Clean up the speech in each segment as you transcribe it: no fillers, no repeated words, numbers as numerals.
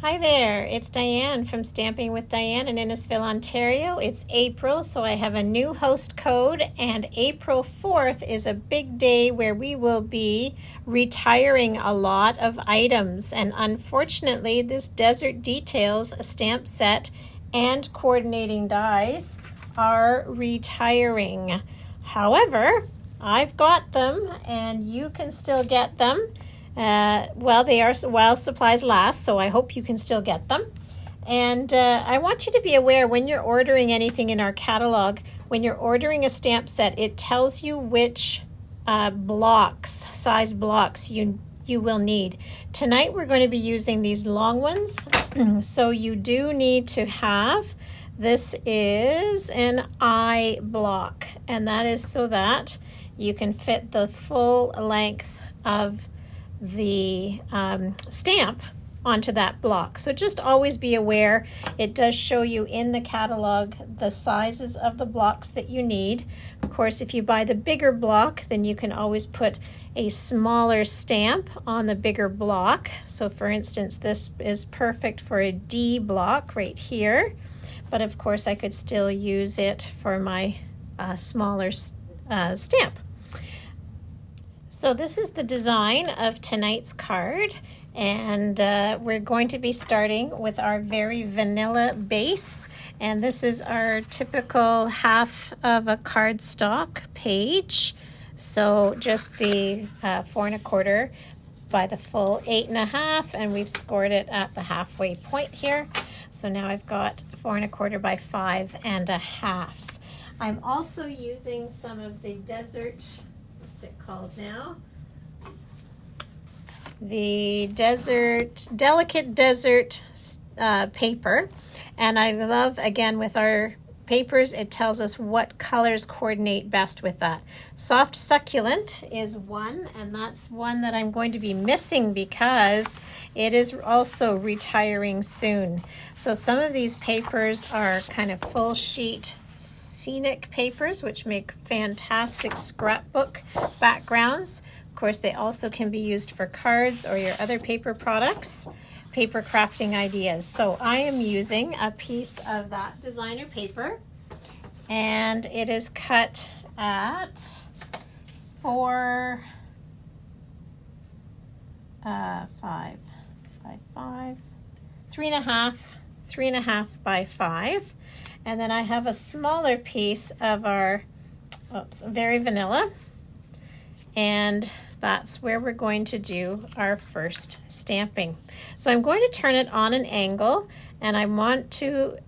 Hi there, it's Diane from Stamping with Diane in Innisfil, Ontario. It's April, so I have a new host code, and April 4th is a big day where we will be retiring a lot of items. And unfortunately, this Desert Details stamp set and coordinating dies are retiring. However, I've got them, and you can still get them. Well, they are while supplies last, so I hope you can still get them. And I want you to be aware when you're ordering anything in our catalog, when you're ordering a stamp set, it tells you which size blocks you will need. Tonight we're going to be using these long ones, so you do need to have, this is an I block, and that is so that you can fit the full length of the stamp onto that block. So just always be aware, it does show you in the catalog the sizes of the blocks that you need. Of course, if you buy the bigger block, then you can always put a smaller stamp on the bigger block. So for instance, this is perfect for a D block right here, but of course I could still use it for my smaller stamp. So this is the design of tonight's card, and we're going to be starting with our very vanilla base, and this is our typical half of a cardstock page. So just the 4 1/4 by the full 8 1/2, and we've scored it at the halfway point here. So now I've got 4 1/4 by 5 1/2. I'm also using some of the Desert, what's it called now? The Delicate Desert paper. And I love, again, with our papers, it tells us what colors coordinate best with that. Soft Succulent is one, and that's one that I'm going to be missing because it is also retiring soon. So some of these papers are kind of full sheet scenic papers, which make fantastic scrapbook backgrounds. Of course, they also can be used for cards or your other paper products, paper crafting ideas. So I am using a piece of that designer paper, and it is cut at 4 5 by 5, 3 1/2, 3 1/2 by 5. And then I have a smaller piece of our, very vanilla, and that's where we're going to do our first stamping. So I'm going to turn it on an angle, and I want to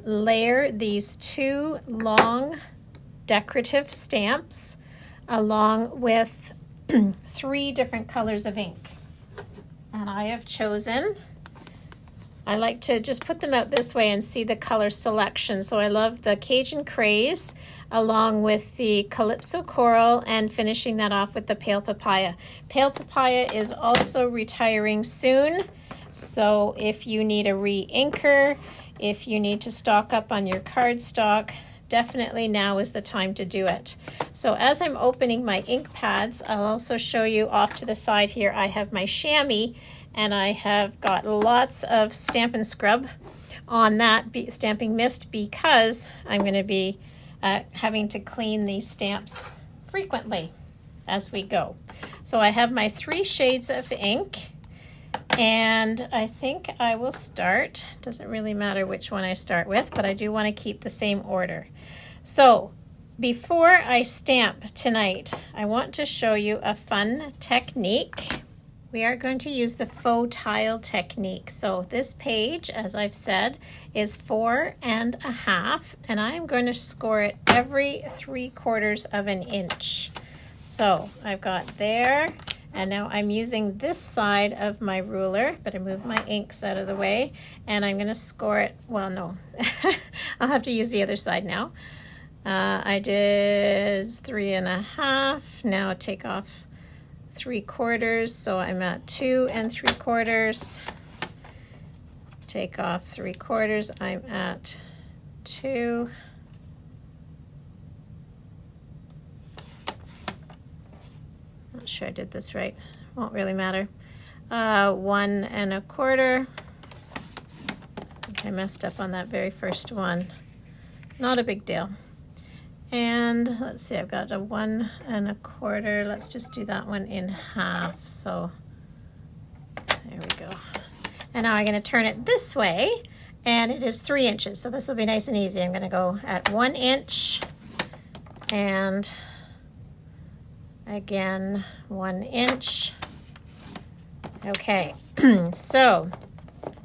layer these 2 long decorative stamps along with 3 different colors of ink. And I have chosen, I like to just put them out this way and see the color selection. So I love the Cajun Craze along with the Calypso Coral, and finishing that off with the Pale Papaya. Pale Papaya is also retiring soon. So if you need a re-inker, if you need to stock up on your cardstock, definitely now is the time to do it. So as I'm opening my ink pads, I'll also show you off to the side here, I have my chamois, and I have got lots of Stampin' Scrub on that stamping mist because I'm going to be having to clean these stamps frequently as we go. So I have my 3 shades of ink, and I think I will start, doesn't really matter which one I start with, but I do want to keep the same order. So before I stamp tonight, I want to show you a fun technique. We are going to use the faux tile technique. So this page, as I've said, is 4 1/2, and I'm going to score it every 3/4 of an inch. So I've got there, and now I'm using this side of my ruler, but I move my inks out of the way, and I'm going to score it, well, no, I'll have to use the other side now. I did 3 1/2, now I'll take off 3/4, so I'm at 2 3/4. Take off 3/4, I'm at 2. Not sure I did this right. Won't really matter. 1 1/4. I messed up on that very first one. Not a big deal. And let's see, I've got a 1 1/4. Let's just do that one in half. So there we go. And now I'm going to turn it this way, and it is 3 inches. So this will be nice and easy. I'm going to go at 1 inch, and again 1 inch. Okay, so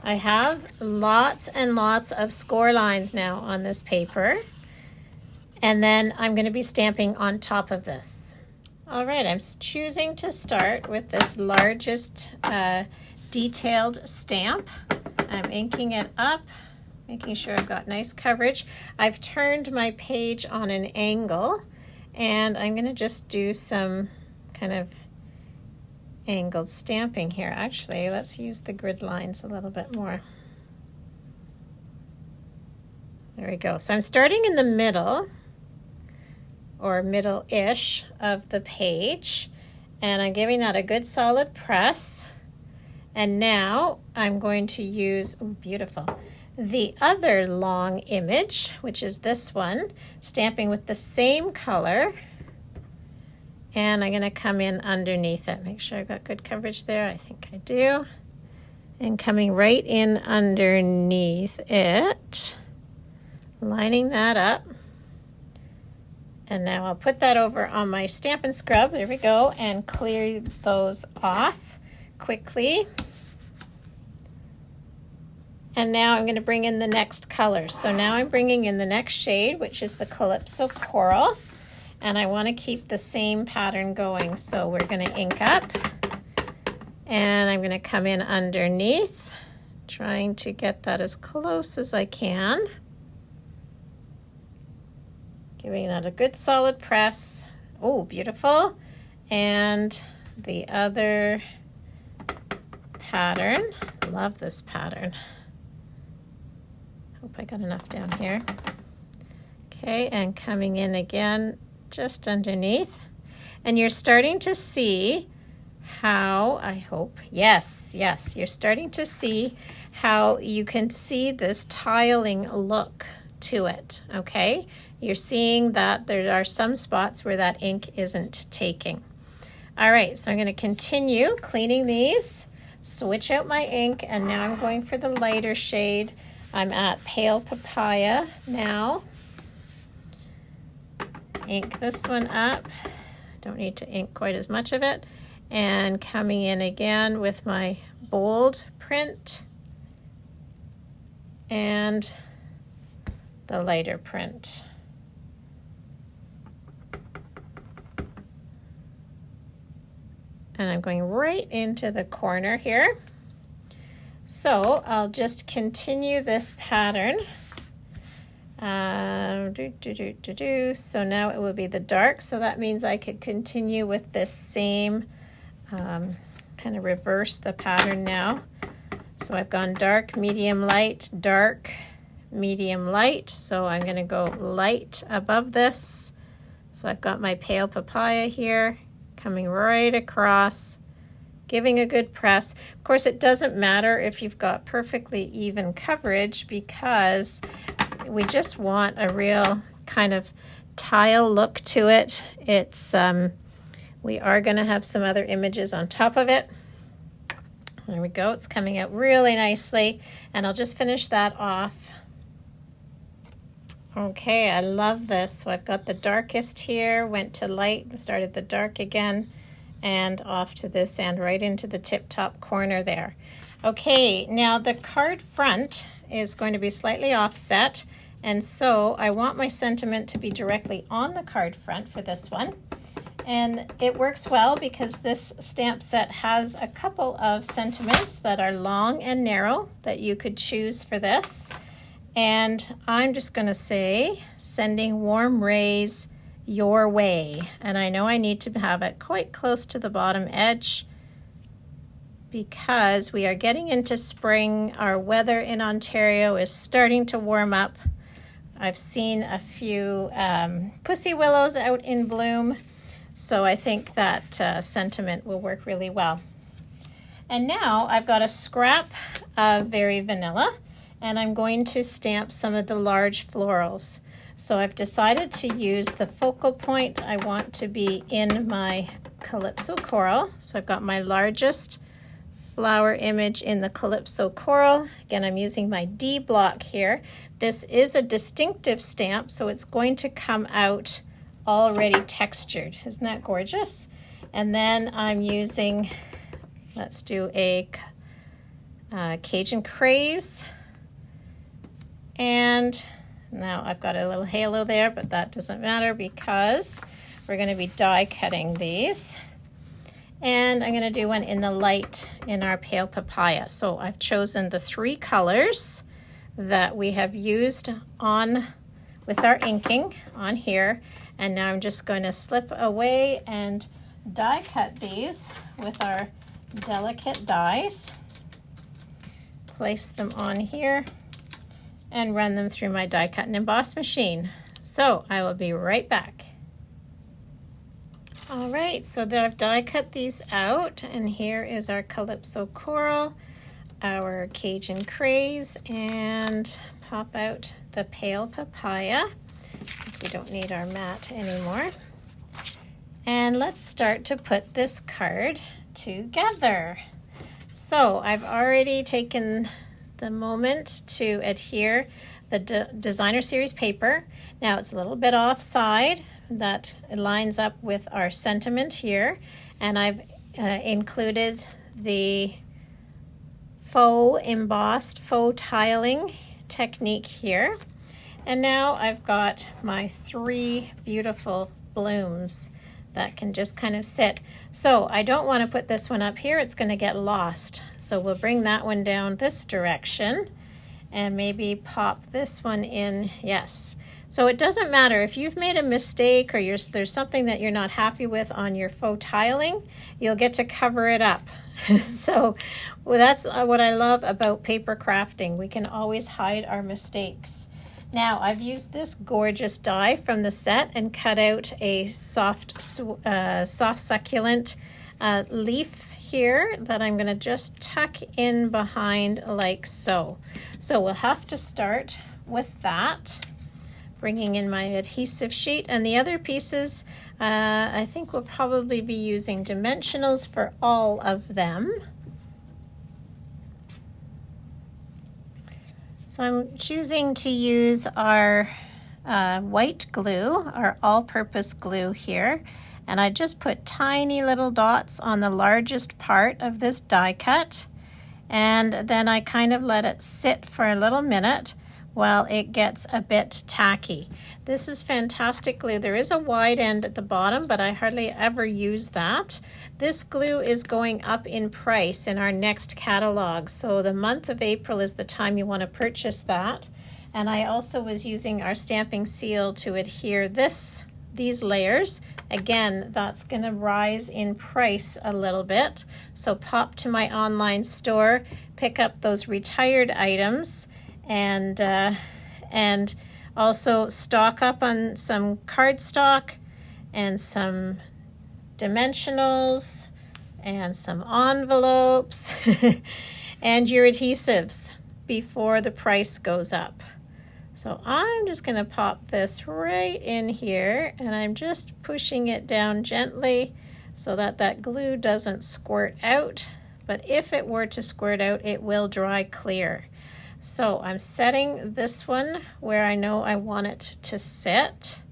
I have lots and lots of score lines now on this paper, and then I'm going to be stamping on top of this. All right, I'm choosing to start with this largest detailed stamp. I'm inking it up, making sure I've got nice coverage. I've turned my page on an angle, and I'm going to just do some kind of angled stamping here. Actually, let's use the grid lines a little bit more. There we go. So I'm starting in the middle, or middle-ish of the page, and I'm giving that a good solid press. And now I'm going to use, oh, beautiful, the other long image, which is this one, stamping with the same color. And I'm going to come in underneath it. Make sure I've got good coverage there. I think I do. And coming right in underneath it, lining that up. And now I'll put that over on my Stampin' Scrub. There we go. And clear those off quickly. And now I'm going to bring in the next color. So now I'm bringing in the next shade, which is the Calypso Coral. And I want to keep the same pattern going. So we're going to ink up, and I'm going to come in underneath, trying to get that as close as I can. Giving that a good solid press. Oh, beautiful. And the other pattern. Love this pattern. Hope I got enough down here. Okay, and coming in again, just underneath, and you're starting to see how, I hope, yes, you're starting to see how you can see this tiling look to it, okay? You're seeing that there are some spots where that ink isn't taking. All right, so I'm going to continue cleaning these, switch out my ink, and now I'm going for the lighter shade. I'm at Pale Papaya now. Ink this one up. Don't need to ink quite as much of it. And coming in again with my bold print and the lighter print. And I'm going right into the corner here. So I'll just continue this pattern. So now it will be the dark, so that means I could continue with this same kind of reverse the pattern now. So I've gone dark, medium, light, dark, medium, light. So I'm going to go light above this. So I've got my Pale Papaya here coming right across, giving a good press. Of course, it doesn't matter if you've got perfectly even coverage, because we just want a real kind of tile look to it. It's we are going to have some other images on top of it. There we go. It's coming out really nicely, and I'll just finish that off. Okay, I love this. So I've got the darkest here, went to light, started the dark again, and off to this end, right into the tip-top corner there. Okay, now the card front is going to be slightly offset, and so I want my sentiment to be directly on the card front for this one. And it works well because this stamp set has a couple of sentiments that are long and narrow that you could choose for this. And I'm just going to say, sending warm rays your way. And I know I need to have it quite close to the bottom edge because we are getting into spring. Our weather in Ontario is starting to warm up. I've seen a few pussy willows out in bloom, so I think that sentiment will work really well. And now I've got a scrap of Very Vanilla, and I'm going to stamp some of the large florals. So I've decided to use the focal point I want to be in my Calypso Coral. So I've got my largest flower image in the Calypso Coral. Again, I'm using my D block here. This is a distinctive stamp, so it's going to come out already textured. Isn't that gorgeous? And then I'm using, let's do a Cajun Craze. And now I've got a little halo there, but that doesn't matter because we're going to be die cutting these. And I'm going to do one in the light in our Pale Papaya. So I've chosen the 3 colors that we have used on with our inking on here. And now I'm just going to slip away and die cut these with our delicate dies. Place them on here and run them through my die cut and emboss machine. So I will be right back. All right, so there I've die cut these out, and here is our Calypso Coral, our Cajun Craze, and pop out the Pale Papaya. We don't need our mat anymore. And let's start to put this card together. So I've already taken the moment to adhere the designer series paper. Now it's a little bit offside. That lines up with our sentiment here, and I've included the faux embossed faux tiling technique here. And now I've got my 3 beautiful blooms that can just kind of sit. So I don't want to put this one up here, it's going to get lost. So we'll bring that one down this direction and maybe pop this one in. Yes. So it doesn't matter if you've made a mistake or there's something that you're not happy with on your faux tiling, you'll get to cover it up. So that's what I love about paper crafting. We can always hide our mistakes. Now I've used this gorgeous die from the set and cut out a soft succulent leaf here that I'm going to just tuck in behind like so. So we'll have to start with that. Bringing in my adhesive sheet, and the other pieces I think we'll probably be using dimensionals for all of them. So I'm choosing to use our white glue, our all-purpose glue here, and I just put tiny little dots on the largest part of this die cut, and then I kind of let it sit for a little minute while it gets a bit tacky. This is fantastic glue. There is a wide end at the bottom, but I hardly ever use that. This glue is going up in price in our next catalog, so the month of April is the time you want to purchase that. And I also was using our stamping seal to adhere these layers. Again, that's going to rise in price a little bit, so pop to my online store, pick up those retired items, and also stock up on some cardstock and some dimensionals and some envelopes and your adhesives before the price goes up. So I'm just going to pop this right in here, and I'm just pushing it down gently so that that glue doesn't squirt out, but if it were to squirt out, it will dry clear. So I'm setting this one where I know I want it to sit,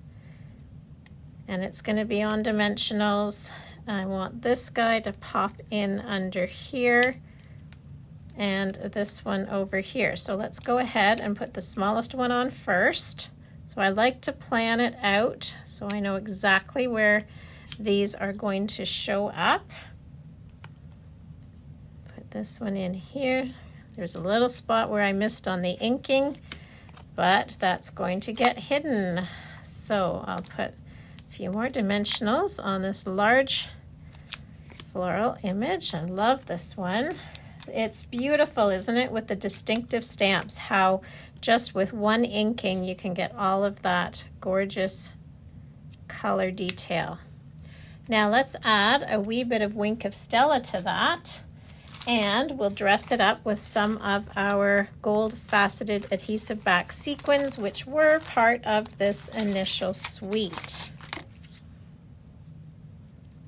and it's going to be on dimensionals. I want this guy to pop in under here and this one over here. So let's go ahead and put the smallest one on first. So I like to plan it out so I know exactly where these are going to show up. Put this one in here. There's a little spot where I missed on the inking, but that's going to get hidden. So I'll put a few more dimensionals on this large floral image. I love this one. It's beautiful, isn't it, with the distinctive stamps, how just with one inking you can get all of that gorgeous color detail. Now let's add a wee bit of Wink of Stella to that. And we'll dress it up with some of our gold faceted adhesive back sequins, which were part of this initial suite.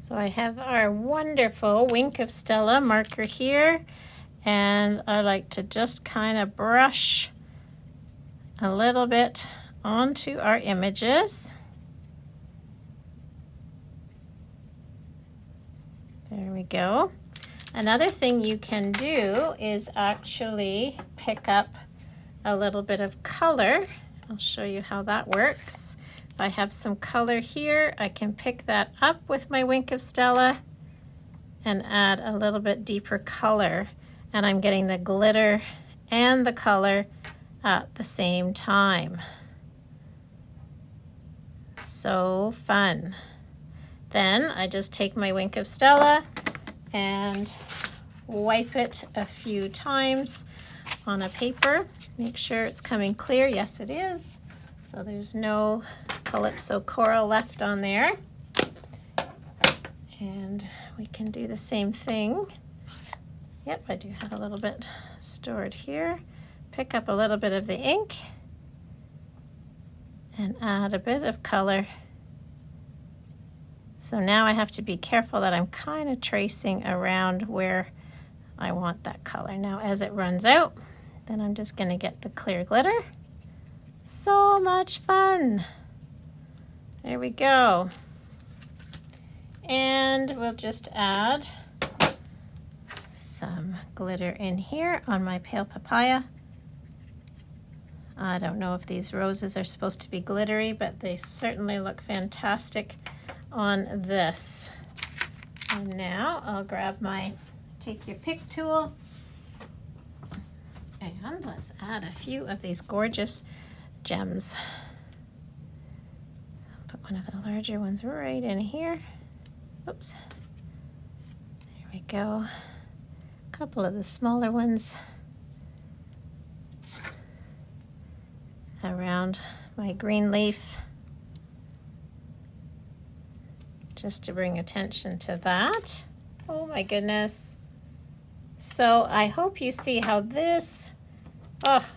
So I have our wonderful Wink of Stella marker here, and I like to just kind of brush a little bit onto our images. There we go. Another thing you can do is actually pick up a little bit of color. I'll show you how that works. If I have some color here, I can pick that up with my Wink of Stella and add a little bit deeper color. And I'm getting the glitter and the color at the same time. So fun. Then I just take my Wink of Stella and wipe it a few times on a paper. Make sure it's coming clear. Yes, it is. So there's no Calypso coral left on there. And we can do the same thing. Yep, I do have a little bit stored here. Pick up a little bit of the ink and add a bit of color. So now I have to be careful that I'm kind of tracing around where I want that color. Now as it runs out, then I'm just going to get the clear glitter. So much fun. There we go. And we'll just add some glitter in here on my pale papaya. I don't know if these roses are supposed to be glittery, but they certainly look fantastic on this. And now I'll grab my take your pick tool and let's add a few of these gorgeous gems. I'll put one of the larger ones right in here. Oops. There we go. A couple of the smaller ones around my green leaf, just to bring attention to that. Oh my goodness. So I hope you see how this, oh,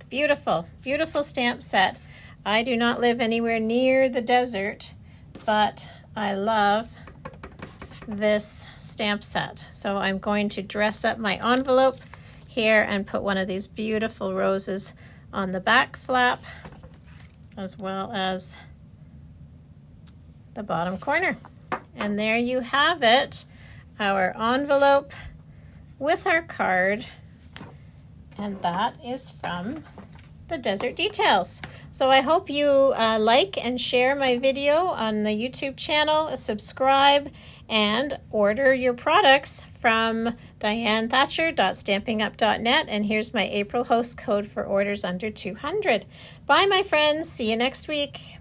beautiful, beautiful stamp set. I do not live anywhere near the desert, but I love this stamp set. So I'm going to dress up my envelope here and put one of these beautiful roses on the back flap, as well as the bottom corner. And there you have it, our envelope with our card, and that is from the Desert Details. So I hope you like and share my video on the YouTube channel, subscribe, and order your products from dianethatcher.stampingup.net. And here's my April host code for orders under 200. Bye, my friends. See you next week.